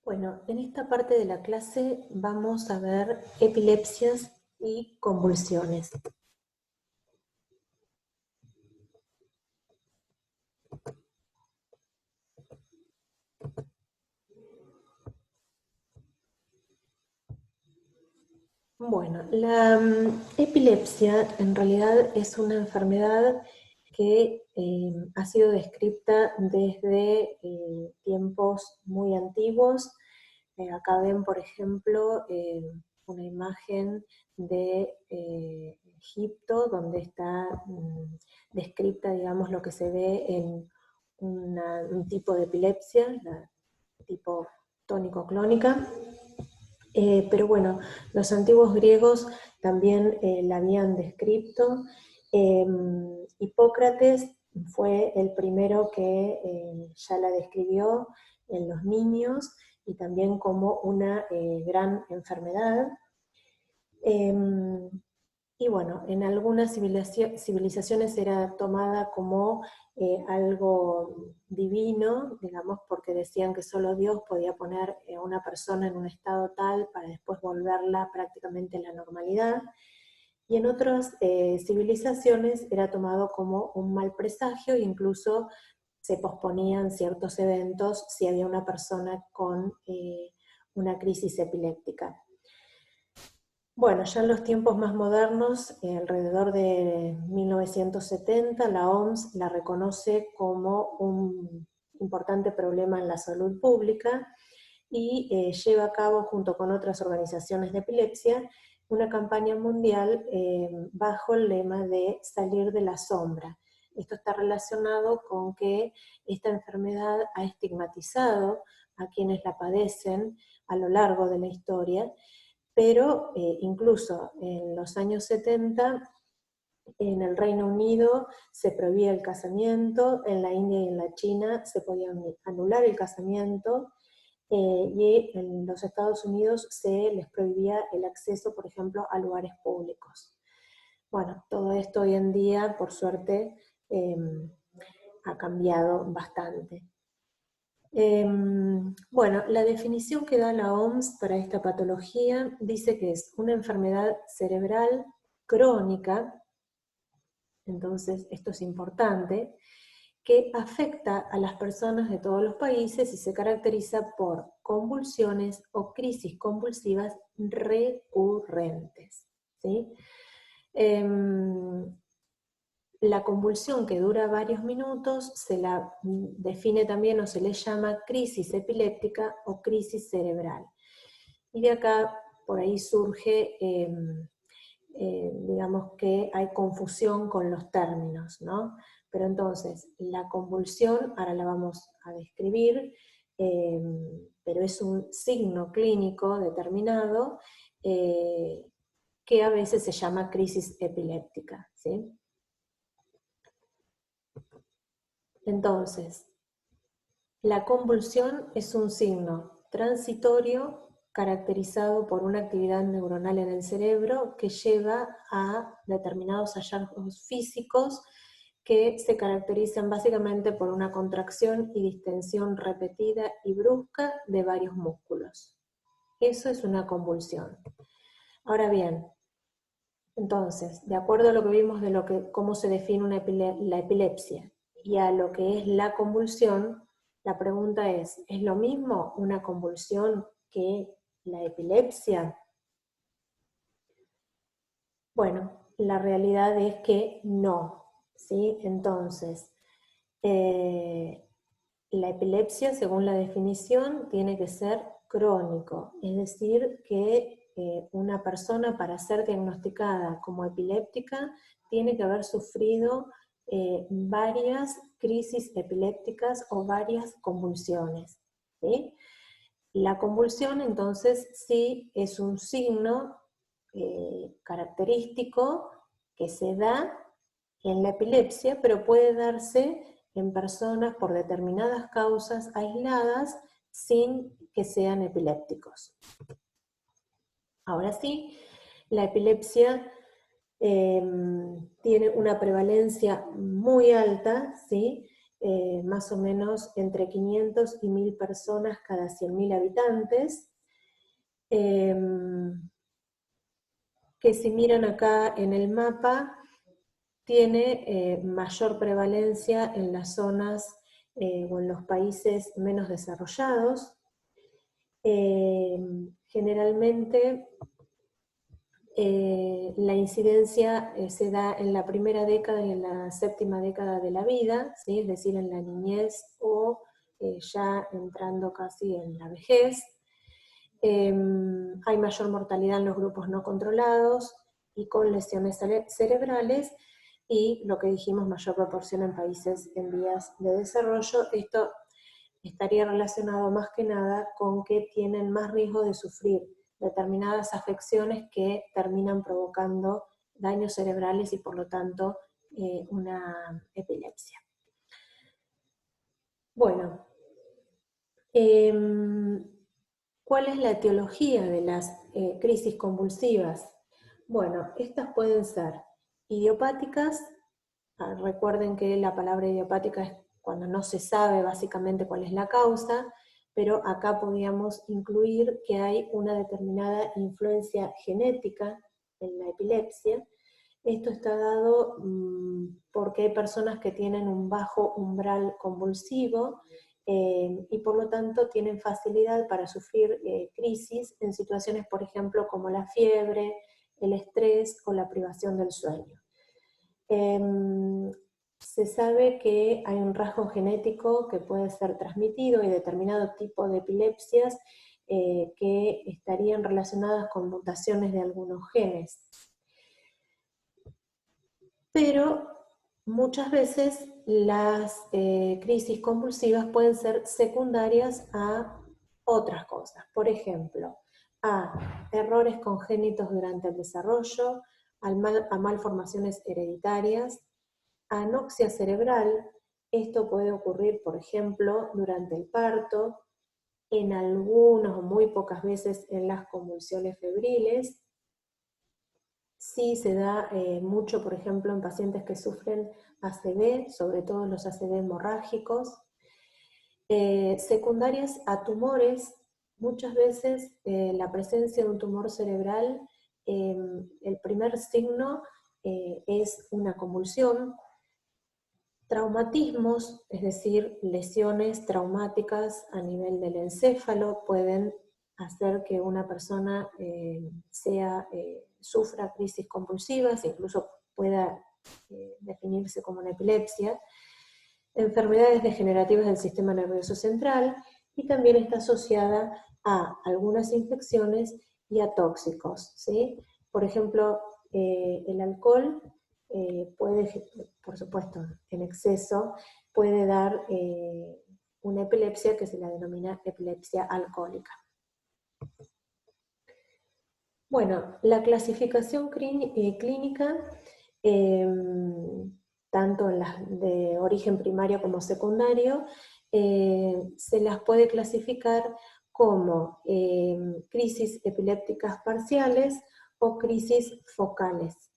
Bueno, en esta parte de la clase vamos a ver epilepsias y convulsiones. Bueno, la epilepsia en realidad es una enfermedad que ha sido descrita desde tiempos muy antiguos. Acá ven, por ejemplo, una imagen de Egipto, donde está descrita, digamos, lo que se ve en un tipo de epilepsia, la tipo tónico-clónica. Pero bueno, los antiguos griegos también la habían descrito. Hipócrates fue el primero que ya la describió en los niños y también como una gran enfermedad. Y bueno, en algunas civilizaciones era tomada como algo divino, digamos, porque decían que solo Dios podía poner a una persona en un estado tal para después volverla prácticamente a la normalidad. Y en otras civilizaciones era tomado como un mal presagio e incluso se posponían ciertos eventos si había una persona con una crisis epiléptica. Bueno, ya en los tiempos más modernos, alrededor de 1970, la OMS la reconoce como un importante problema en la salud pública y lleva a cabo, junto con otras organizaciones de epilepsia, una campaña mundial bajo el lema de salir de la sombra. Esto está relacionado con que esta enfermedad ha estigmatizado a quienes la padecen a lo largo de la historia, pero incluso en los años 70 en el Reino Unido se prohibía el casamiento, en la India y en la China se podía anular el casamiento, y en los Estados Unidos se les prohibía el acceso, por ejemplo, a lugares públicos. Bueno, todo esto hoy en día, por suerte, ha cambiado bastante. Bueno, la definición que da la OMS para esta patología dice que es una enfermedad cerebral crónica, entonces esto es importante, que afecta a las personas de todos los países y se caracteriza por convulsiones o crisis convulsivas recurrentes, ¿sí? La convulsión que dura varios minutos se la define también o se le llama crisis epiléptica o crisis cerebral. Y de acá, por ahí surge, digamos que hay confusión con los términos, ¿no? Pero entonces, la convulsión, ahora la vamos a describir, pero es un signo clínico determinado que a veces se llama crisis epiléptica, ¿sí? Entonces, la convulsión es un signo transitorio caracterizado por una actividad neuronal en el cerebro que lleva a determinados hallazgos físicos que se caracterizan básicamente por una contracción y distensión repetida y brusca de varios músculos. Eso es una convulsión. Ahora bien, entonces, de acuerdo a lo que vimos de cómo se define la epilepsia y a lo que es la convulsión, la pregunta es lo mismo una convulsión que la epilepsia? Bueno, la realidad es que no, ¿sí? Entonces, la epilepsia, según la definición, tiene que ser crónico, es decir, que una persona para ser diagnosticada como epiléptica tiene que haber sufrido varias crisis epilépticas o varias convulsiones, ¿sí? La convulsión entonces sí es un signo característico que se da en la epilepsia, pero puede darse en personas por determinadas causas aisladas sin que sean epilépticos. Ahora sí, la epilepsia tiene una prevalencia muy alta, ¿sí? más o menos entre 500 y 1000 personas cada 100.000 habitantes, que si miran acá en el mapa, tiene mayor prevalencia en las zonas o en los países menos desarrollados. Generalmente la incidencia se da en la primera década y en la séptima década de la vida, ¿sí? Es decir, en la niñez o ya entrando casi en la vejez. Hay mayor mortalidad en los grupos no controlados y con lesiones cerebrales, y lo que dijimos, mayor proporción en países en vías de desarrollo. Esto estaría relacionado más que nada con que tienen más riesgo de sufrir determinadas afecciones que terminan provocando daños cerebrales y por lo tanto una epilepsia. Bueno, ¿cuál es la etiología de las crisis convulsivas? Bueno, estas pueden ser idiopáticas. Recuerden que la palabra idiopática es cuando no se sabe básicamente cuál es la causa, pero acá podríamos incluir que hay una determinada influencia genética en la epilepsia. Esto está dado porque hay personas que tienen un bajo umbral convulsivo y por lo tanto tienen facilidad para sufrir crisis en situaciones, por ejemplo, como la fiebre, el estrés o la privación del sueño. Se sabe que hay un rasgo genético que puede ser transmitido y determinado tipo de epilepsias que estarían relacionadas con mutaciones de algunos genes. Pero muchas veces las crisis convulsivas pueden ser secundarias a otras cosas. Por ejemplo, a errores congénitos durante el desarrollo, a malformaciones hereditarias, anoxia cerebral. Esto puede ocurrir, por ejemplo, durante el parto, en algunos o muy pocas veces en las convulsiones febriles. Sí se da mucho, por ejemplo, en pacientes que sufren ACV, sobre todo los ACV hemorrágicos. Secundarias a tumores, muchas veces la presencia de un tumor cerebral, el primer signo es una convulsión. Traumatismos, es decir, lesiones traumáticas a nivel del encéfalo, pueden hacer que una persona sufra crisis convulsivas, incluso pueda definirse como una epilepsia. Enfermedades degenerativas del sistema nervioso central, y también está asociada a algunas infecciones y a tóxicos, ¿sí? Por ejemplo, el alcohol puede, por supuesto, en exceso, puede dar una epilepsia que se la denomina epilepsia alcohólica. Bueno, la clasificación clínica, tanto en las de origen primario como secundario, se las puede clasificar como crisis epilépticas parciales o crisis focales.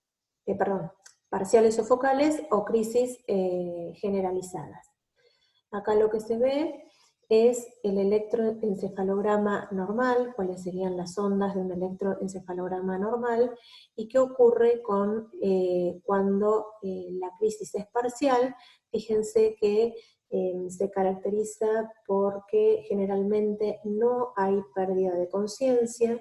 Parciales o focales o crisis generalizadas. Acá lo que se ve es el electroencefalograma normal, cuáles serían las ondas de un electroencefalograma normal, y qué ocurre cuando la crisis es parcial. Fíjense que se caracteriza porque generalmente no hay pérdida de conciencia,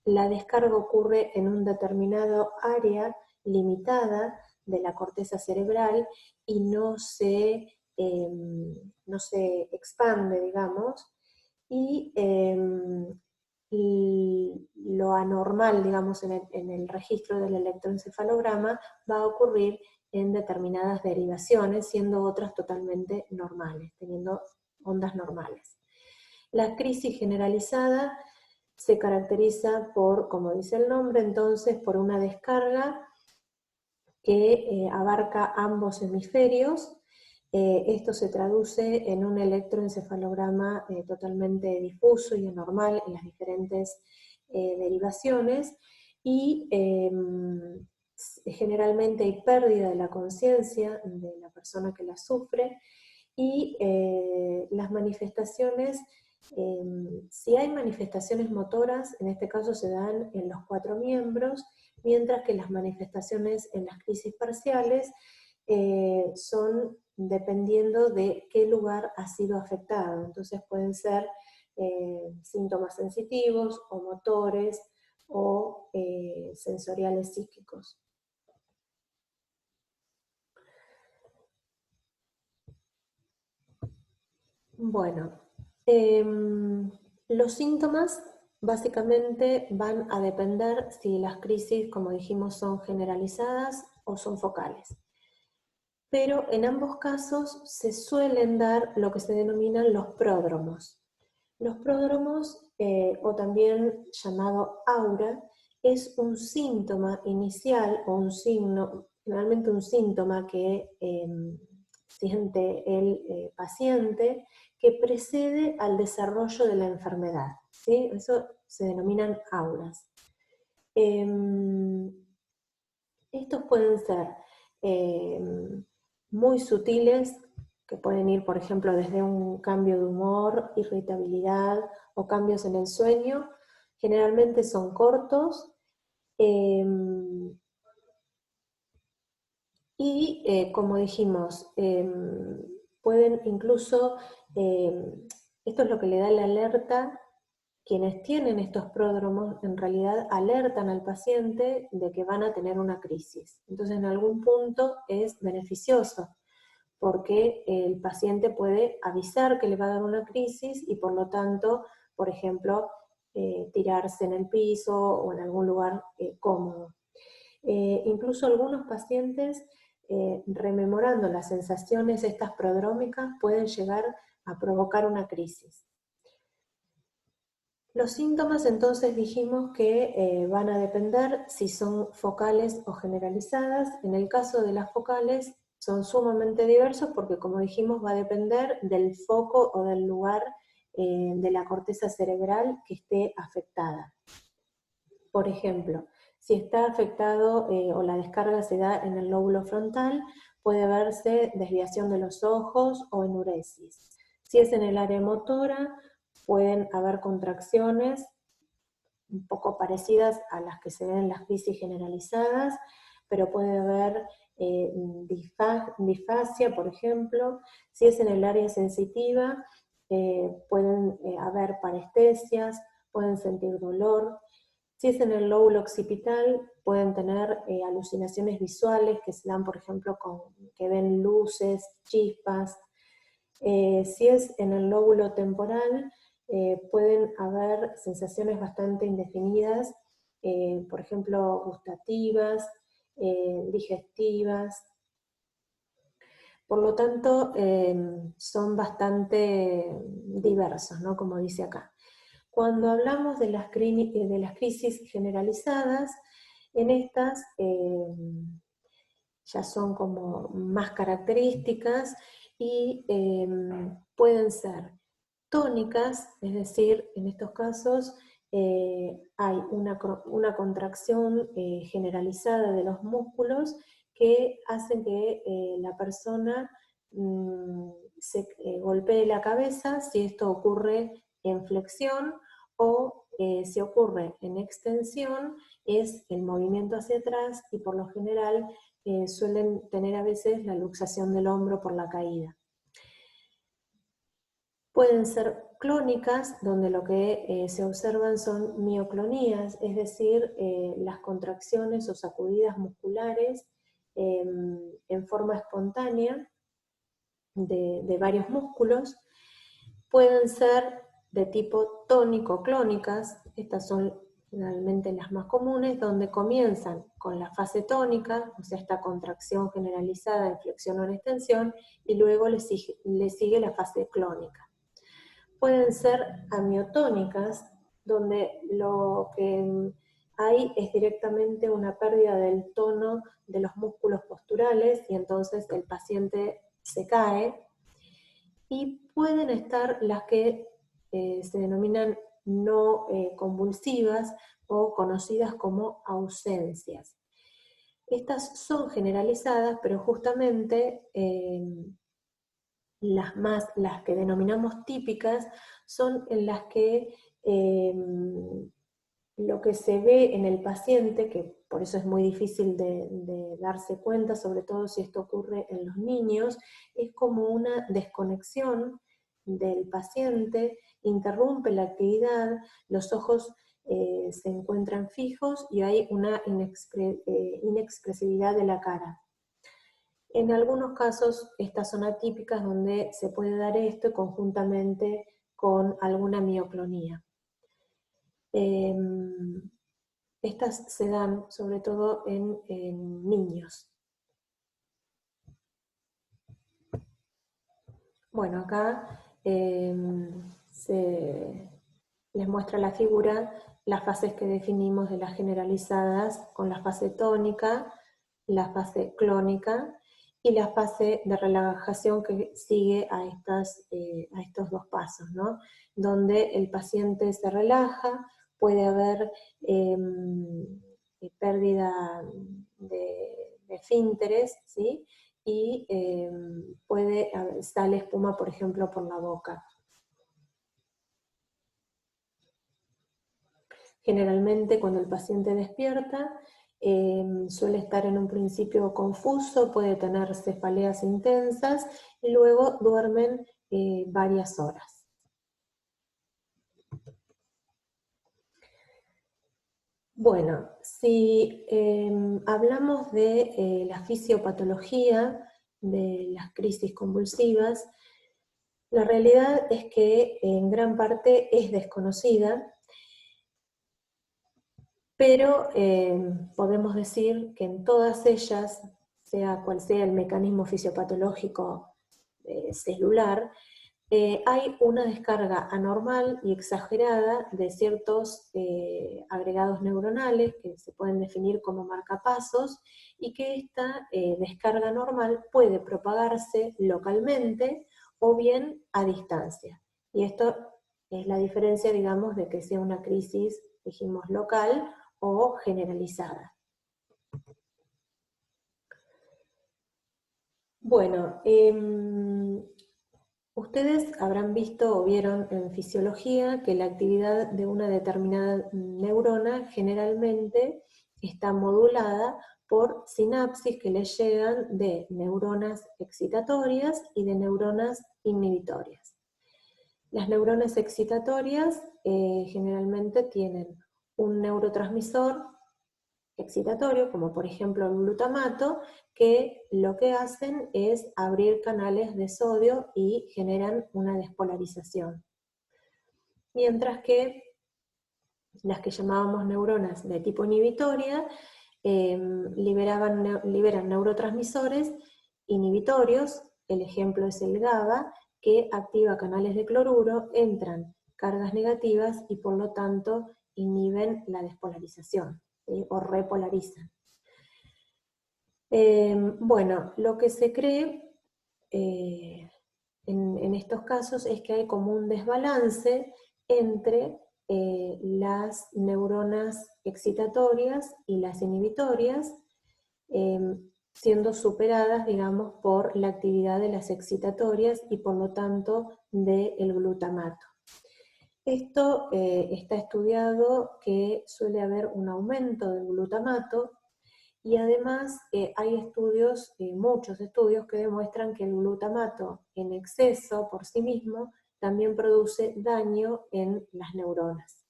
la descarga ocurre en un determinado área limitada de la corteza cerebral y no se expande, digamos, y lo anormal, digamos, en el registro del electroencefalograma va a ocurrir en determinadas derivaciones, siendo otras totalmente normales, teniendo ondas normales. La crisis generalizada se caracteriza por, como dice el nombre, entonces, por una descarga que abarca ambos hemisferios. Esto se traduce en un electroencefalograma totalmente difuso y anormal en las diferentes derivaciones, y generalmente hay pérdida de la conciencia de la persona que la sufre, Y las manifestaciones, si hay manifestaciones motoras, en este caso se dan en los 4 miembros, mientras que las manifestaciones en las crisis parciales son dependiendo de qué lugar ha sido afectado. Entonces pueden ser síntomas sensitivos o motores o sensoriales psíquicos. Bueno, los síntomas básicamente van a depender si las crisis, como dijimos, son generalizadas o son focales. Pero en ambos casos se suelen dar lo que se denominan los pródromos. Los pródromos, o también llamado aura, es un síntoma inicial o un signo, generalmente un síntoma que siente el paciente que precede al desarrollo de la enfermedad, ¿sí? Eso se denominan auras. Estos pueden ser muy sutiles, que pueden ir, por ejemplo, desde un cambio de humor, irritabilidad o cambios en el sueño. Generalmente son cortos y, como dijimos, pueden incluso, esto es lo que le da la alerta. Quienes tienen estos pródromos en realidad alertan al paciente de que van a tener una crisis. Entonces en algún punto es beneficioso, porque el paciente puede avisar que le va a dar una crisis y por lo tanto, por ejemplo, tirarse en el piso o en algún lugar cómodo. Incluso algunos pacientes, rememorando las sensaciones estas prodrómicas, pueden llegar a provocar una crisis. Los síntomas entonces dijimos que van a depender si son focales o generalizadas. En el caso de las focales son sumamente diversos porque, como dijimos, va a depender del foco o del lugar de la corteza cerebral que esté afectada. Por ejemplo, si está afectado o la descarga se da en el lóbulo frontal, puede verse desviación de los ojos o enuresis. Si es en el área motora, pueden haber contracciones un poco parecidas a las que se ven en las crisis generalizadas, pero puede haber disfasia, por ejemplo. Si es en el área sensitiva, pueden haber parestesias, pueden sentir dolor. Si es en el lóbulo occipital, pueden tener alucinaciones visuales que se dan, por ejemplo, que ven luces, chispas. Si es en el lóbulo temporal, pueden haber sensaciones bastante indefinidas, por ejemplo, gustativas, digestivas. Por lo tanto, son bastante diversos, ¿no? Como dice acá. Cuando hablamos de las crisis generalizadas, en estas ya son como más características y pueden ser tónicas, es decir, en estos casos hay una contracción generalizada de los músculos que hacen que la persona se golpee la cabeza, si esto ocurre en flexión, o si ocurre en extensión, es el movimiento hacia atrás y por lo general suelen tener a veces la luxación del hombro por la caída. Pueden ser clónicas, donde lo que se observan son mioclonías, es decir, las contracciones o sacudidas musculares en forma espontánea de varios músculos. Pueden ser de tipo tónico-clónicas, estas son generalmente las más comunes, donde comienzan con la fase tónica, o sea, esta contracción generalizada en flexión o en extensión, y luego le sigue la fase clónica. Pueden ser amiotónicas, donde lo que hay es directamente una pérdida del tono de los músculos posturales y entonces el paciente se cae. Y pueden estar las que se denominan no convulsivas o conocidas como ausencias. Estas son generalizadas, pero justamente las que denominamos típicas, son en las que lo que se ve en el paciente, que por eso es muy difícil de darse cuenta, sobre todo si esto ocurre en los niños, es como una desconexión del paciente, interrumpe la actividad, los ojos se encuentran fijos y hay una inexpresividad de la cara. En algunos casos estas son atípicas donde se puede dar esto conjuntamente con alguna mioclonía. Estas se dan sobre todo en niños. Bueno, acá les muestra la figura las fases que definimos de las generalizadas con la fase tónica, la fase clónica y la fase de relajación que sigue a estos dos pasos, ¿no? Donde el paciente se relaja, puede haber pérdida de esfínteres, ¿sí? Y sale espuma, por ejemplo, por la boca. Generalmente cuando el paciente despierta, suele estar en un principio confuso, puede tener cefaleas intensas y luego duermen varias horas. Bueno, si hablamos de la fisiopatología de las crisis convulsivas, la realidad es que en gran parte es desconocida, pero podemos decir que en todas ellas, sea cual sea el mecanismo fisiopatológico celular, hay una descarga anormal y exagerada de ciertos agregados neuronales que se pueden definir como marcapasos, y que esta descarga normal puede propagarse localmente o bien a distancia. Y esto es la diferencia, digamos, de que sea una crisis, dijimos, local o generalizada. Bueno, ustedes habrán visto o vieron en fisiología que la actividad de una determinada neurona generalmente está modulada por sinapsis que les llegan de neuronas excitatorias y de neuronas inhibitorias. Las neuronas excitatorias generalmente tienen un neurotransmisor excitatorio, como por ejemplo el glutamato, que lo que hacen es abrir canales de sodio y generan una despolarización. Mientras que las que llamábamos neuronas de tipo inhibitoria liberan neurotransmisores inhibitorios, el ejemplo es el GABA, que activa canales de cloruro, entran cargas negativas y por lo tanto inhiben la despolarización, ¿sí? O repolarizan. Bueno, lo que se cree en estos casos es que hay como un desbalance entre las neuronas excitatorias y las inhibitorias, siendo superadas, digamos, por la actividad de las excitatorias y por lo tanto del glutamato. Esto está estudiado que suele haber un aumento del glutamato, y además hay estudios, muchos estudios, que demuestran que el glutamato en exceso por sí mismo también produce daño en las neuronas.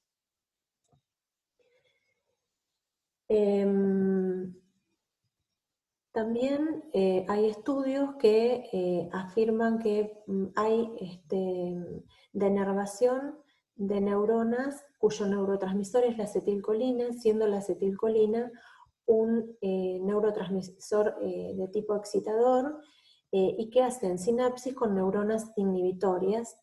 También hay estudios que afirman que hay denervación de neuronas cuyo neurotransmisor es la acetilcolina, siendo la acetilcolina un neurotransmisor de tipo excitador, y que hacen sinapsis con neuronas inhibitorias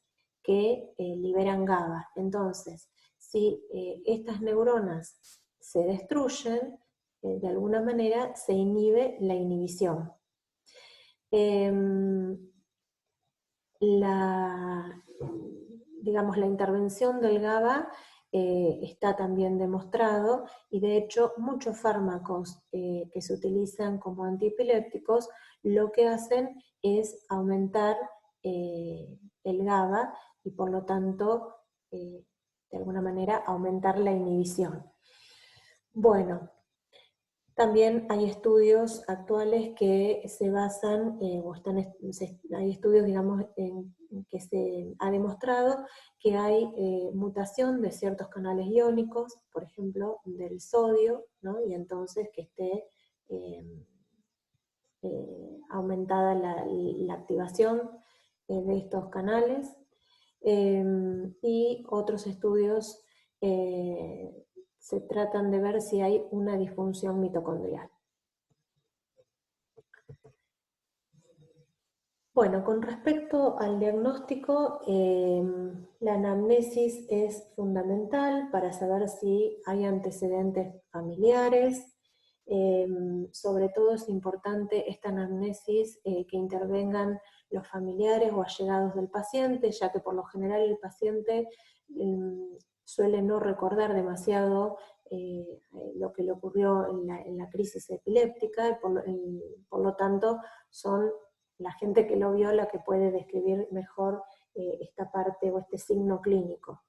que liberan GABA. Entonces, si estas neuronas se destruyen, de alguna manera se inhibe la inhibición. Digamos, la intervención del GABA está también demostrado, y de hecho muchos fármacos que se utilizan como antiepilépticos lo que hacen es aumentar el GABA y por lo tanto, de alguna manera, aumentar la inhibición. Bueno, también hay estudios actuales que se basan, hay estudios, digamos, en que se ha demostrado que hay mutación de ciertos canales iónicos, por ejemplo, del sodio, ¿no? Y entonces que esté aumentada la activación de estos canales. Y otros estudios se tratan de ver si hay una disfunción mitocondrial. Bueno, con respecto al diagnóstico, la anamnesis es fundamental para saber si hay antecedentes familiares. Sobre todo es importante esta anamnesis que intervengan los familiares o allegados del paciente, ya que por lo general el paciente suele no recordar demasiado lo que le ocurrió en la crisis epiléptica, y por lo tanto son la gente que lo vio la que puede describir mejor esta parte o este signo clínico.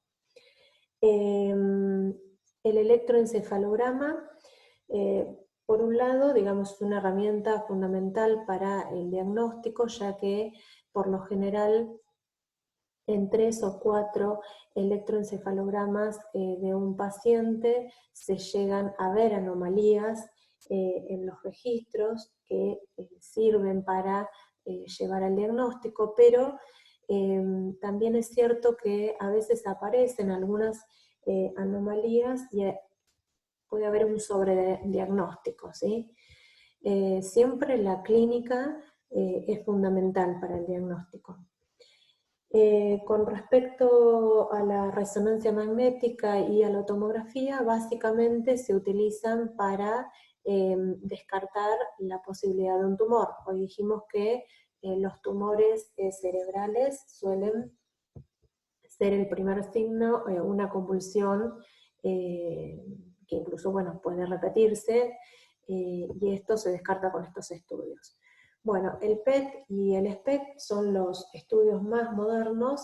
El electroencefalograma, por un lado, digamos, es una herramienta fundamental para el diagnóstico, ya que por lo general en 3 o 4 electroencefalogramas de un paciente se llegan a ver anomalías en los registros que sirven para llevar al diagnóstico, pero también es cierto que a veces aparecen algunas anomalías y puede haber un sobrediagnóstico, ¿sí? Siempre la clínica es fundamental para el diagnóstico. Con respecto a la resonancia magnética y a la tomografía, básicamente se utilizan para descartar la posibilidad de un tumor. Hoy dijimos que los tumores cerebrales suelen ser el primer signo, una convulsión que incluso, bueno, puede repetirse, y esto se descarta con estos estudios. Bueno, el PET y el SPECT son los estudios más modernos,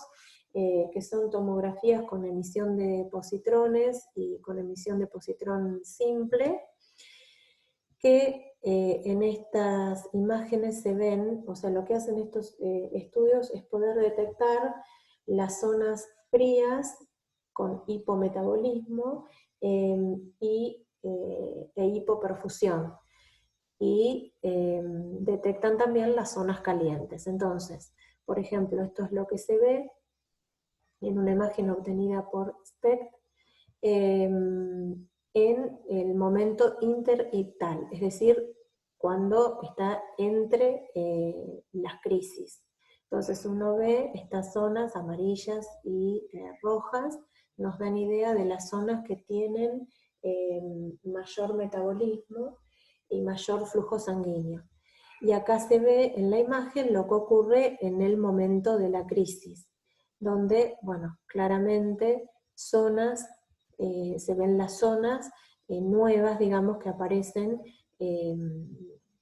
que son tomografías con emisión de positrones y con emisión de positrón simple, que en estas imágenes se ven, o sea, lo que hacen estos estudios es poder detectar las zonas frías con hipometabolismo e hipoperfusión. Y detectan también las zonas calientes. Entonces, por ejemplo, esto es lo que se ve en una imagen obtenida por SPECT en el momento interictal, es decir, cuando está entre las crisis. Entonces uno ve estas zonas amarillas y rojas, nos dan idea de las zonas que tienen mayor metabolismo y mayor flujo sanguíneo. Y acá se ve en la imagen lo que ocurre en el momento de la crisis, donde, bueno, claramente zonas, se ven las zonas nuevas, digamos, que aparecen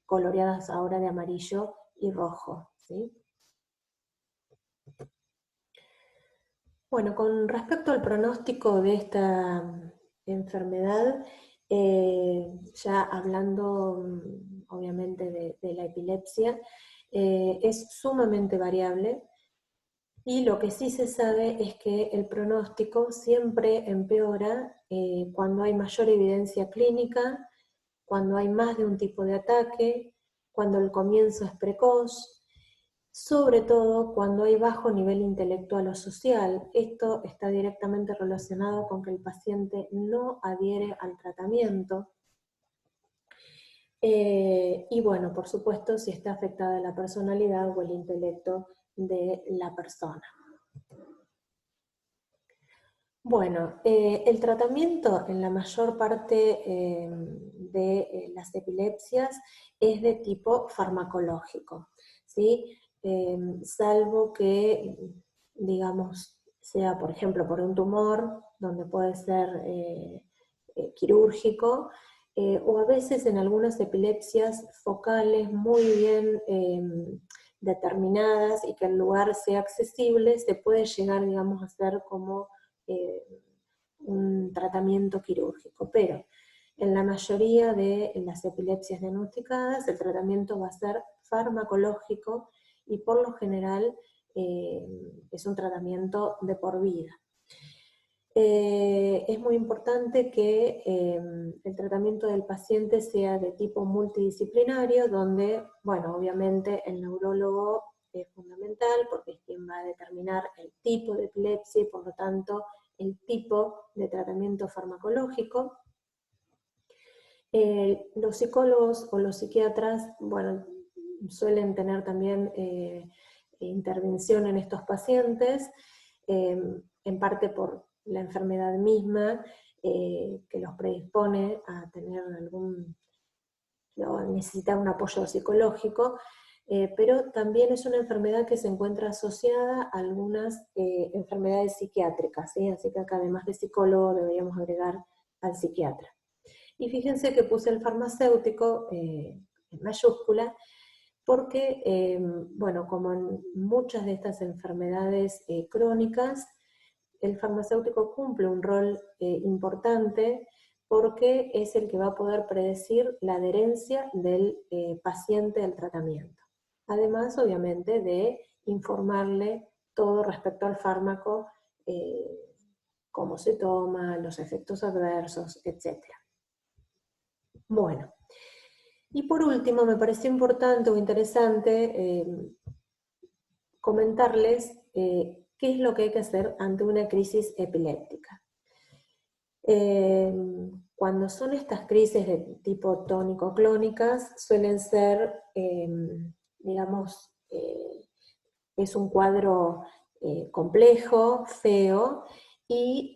coloreadas ahora de amarillo y rojo, ¿sí? Bueno, con respecto al pronóstico de esta enfermedad, ya hablando obviamente de la epilepsia, es sumamente variable, y lo que sí se sabe es que el pronóstico siempre empeora cuando hay mayor evidencia clínica, cuando hay más de un tipo de ataque, cuando el comienzo es precoz, sobre todo cuando hay bajo nivel intelectual o social. Esto está directamente relacionado con que el paciente no adhiere al tratamiento. Y bueno, por supuesto, si está afectada la personalidad o el intelecto de la persona. Bueno, el tratamiento en la mayor parte de las epilepsias es de tipo farmacológico, ¿sí? Salvo que, digamos, sea por ejemplo por un tumor, donde puede ser quirúrgico, o a veces en algunas epilepsias focales muy bien determinadas y que el lugar sea accesible, se puede llegar, digamos, a hacer como un tratamiento quirúrgico. Pero en la mayoría de las epilepsias diagnosticadas, el tratamiento va a ser farmacológico y por lo general es un tratamiento de por vida. Es muy importante que el tratamiento del paciente sea de tipo multidisciplinario, donde, bueno, obviamente el neurólogo es fundamental porque es quien va a determinar el tipo de epilepsia y por lo tanto el tipo de tratamiento farmacológico. Los psicólogos o los psiquiatras, bueno, suelen tener también intervención en estos pacientes, en parte por la enfermedad misma, que los predispone a tener necesitar un apoyo psicológico, pero también es una enfermedad que se encuentra asociada a algunas enfermedades psiquiátricas, ¿sí? Así que acá además de psicólogo deberíamos agregar al psiquiatra. Y fíjense que puse el farmacéutico en mayúscula, porque, bueno, como en muchas de estas enfermedades crónicas, el farmacéutico cumple un rol importante porque es el que va a poder predecir la adherencia del paciente al tratamiento. Además, obviamente, de informarle todo respecto al fármaco, cómo se toma, los efectos adversos, etc. Bueno, y por último, me pareció importante o interesante comentarles qué es lo que hay que hacer ante una crisis epiléptica. Cuando son estas crisis de tipo tónico-clónicas, suelen ser, digamos, es un cuadro complejo, feo, y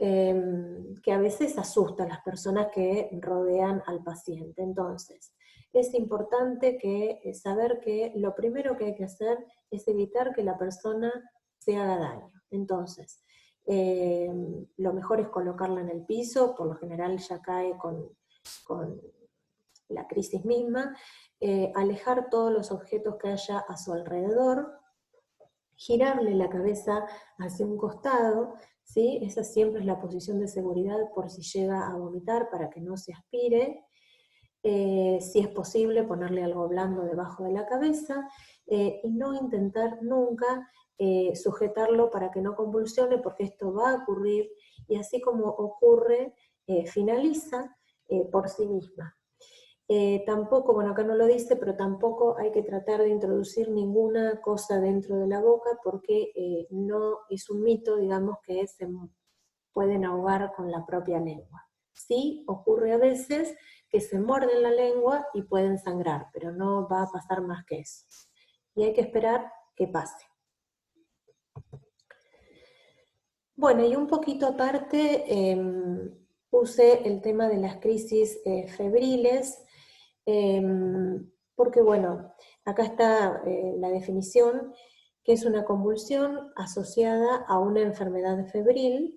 que a veces asusta a las personas que rodean al paciente. Entonces, es importante saber que lo primero que hay que hacer es evitar que la persona se haga daño. Entonces, lo mejor es colocarla en el piso, por lo general ya cae con la crisis misma, alejar todos los objetos que haya a su alrededor, girarle la cabeza hacia un costado, ¿sí? Esa siempre es la posición de seguridad por si llega a vomitar para que no se aspire. Si es posible ponerle algo blando debajo de la cabeza y no intentar nunca sujetarlo para que no convulsione, porque esto va a ocurrir y así como ocurre, finaliza por sí misma. Tampoco, bueno, acá no lo dice, pero tampoco hay que tratar de introducir ninguna cosa dentro de la boca porque no es un mito, digamos, que se pueden ahogar con la propia lengua. Sí, ocurre a veces que se muerden la lengua y pueden sangrar, pero no va a pasar más que eso. Y hay que esperar que pase. Bueno, y un poquito aparte, puse el tema de las crisis febriles, porque bueno, acá está la definición, que es una convulsión asociada a una enfermedad febril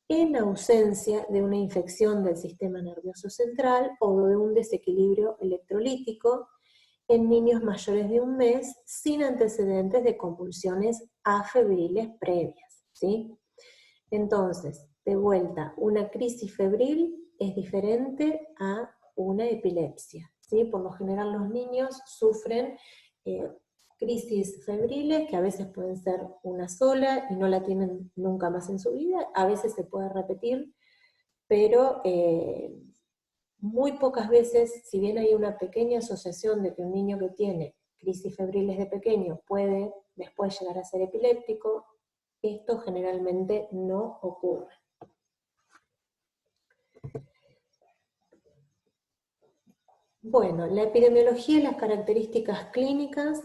en ausencia de una infección del sistema nervioso central o de un desequilibrio electrolítico en niños mayores de 1 mes sin antecedentes de convulsiones afebriles previas, ¿sí? Entonces, de vuelta, una crisis febril es diferente a una epilepsia, ¿sí? Por lo general los niños sufren crisis febriles, que a veces pueden ser una sola y no la tienen nunca más en su vida, a veces se puede repetir, pero muy pocas veces, si bien hay una pequeña asociación de que un niño que tiene crisis febriles de pequeño puede después llegar a ser epiléptico, esto generalmente no ocurre. Bueno, la epidemiología y las características clínicas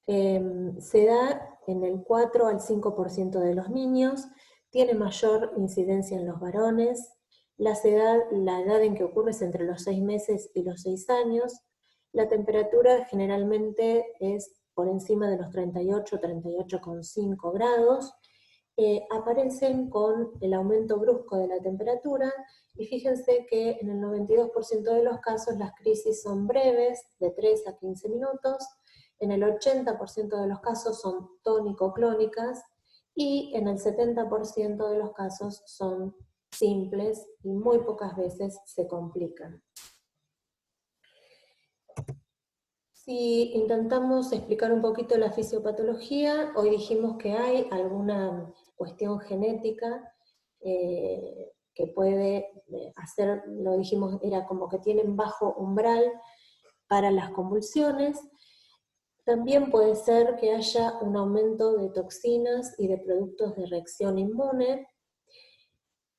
se da en el 4 al 5% de los niños, tiene mayor incidencia en los varones, la edad en que ocurre es entre los 6 meses y los 6 años, la temperatura generalmente es por encima de los 38, 38,5 grados, aparecen con el aumento brusco de la temperatura, y fíjense que en el 92% de los casos las crisis son breves, de 3 a 15 minutos, En el 80% de los casos son tónico-clónicas y en el 70% de los casos son simples y muy pocas veces se complican. Si intentamos explicar un poquito la fisiopatología, hoy dijimos que hay alguna cuestión genética que puede hacer, lo dijimos, era como que tienen bajo umbral para las convulsiones. También puede ser que haya un aumento de toxinas y de productos de reacción inmune.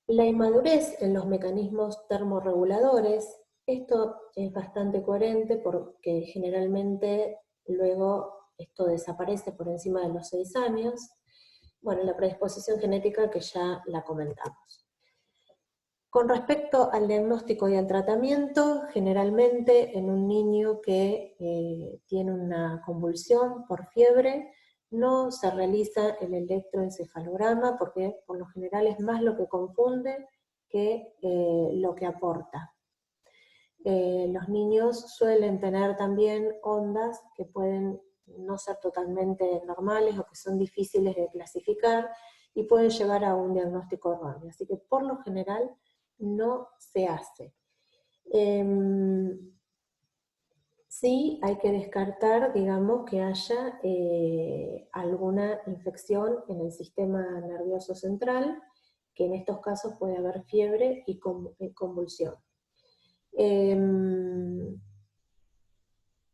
La inmadurez en los mecanismos termorreguladores, esto es bastante coherente porque generalmente luego esto desaparece por encima de los 6 años. Bueno, la predisposición genética que ya la comentamos. Con respecto al diagnóstico y al tratamiento, generalmente en un niño que tiene una convulsión por fiebre, no se realiza el electroencefalograma porque por lo general es más lo que confunde que lo que aporta. Los niños suelen tener también ondas que pueden no ser totalmente normales o que son difíciles de clasificar y pueden llevar a un diagnóstico erróneo. Así que por lo general no se hace. Sí hay que descartar, digamos, que haya alguna infección en el sistema nervioso central, que en estos casos puede haber fiebre y convulsión.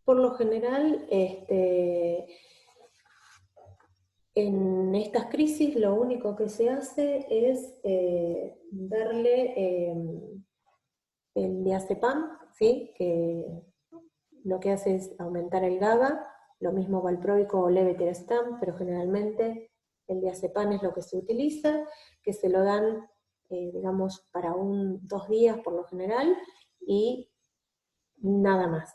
Por lo general, en estas crisis lo único que se hace es darle el diazepam, ¿sí? Que lo que hace es aumentar el GABA, lo mismo valproico o levetiracetam, pero generalmente el diazepam es lo que se utiliza, que se lo dan, digamos, para 2 días por lo general, y nada más.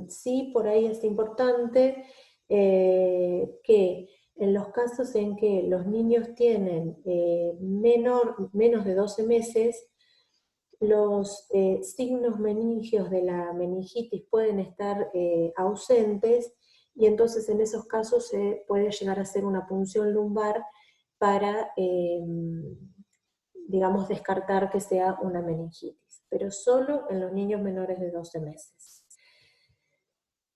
Sí, por ahí es importante que en los casos en que los niños tienen menos de 12 meses, los signos meningios de la meningitis pueden estar ausentes, y entonces en esos casos se puede llegar a hacer una punción lumbar para, digamos, descartar que sea una meningitis, pero solo en los niños menores de 12 meses.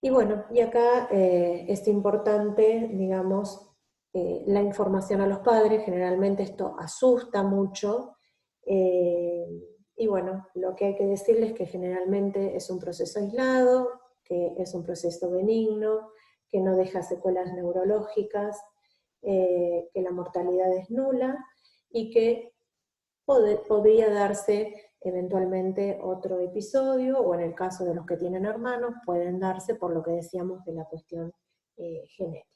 Y bueno, y acá es importante, digamos, la información a los padres. Generalmente esto asusta mucho, y bueno, lo que hay que decirles es que generalmente es un proceso aislado, que es un proceso benigno, que no deja secuelas neurológicas, que la mortalidad es nula, y que podría darse eventualmente otro episodio, o en el caso de los que tienen hermanos, pueden darse por lo que decíamos de la cuestión genética.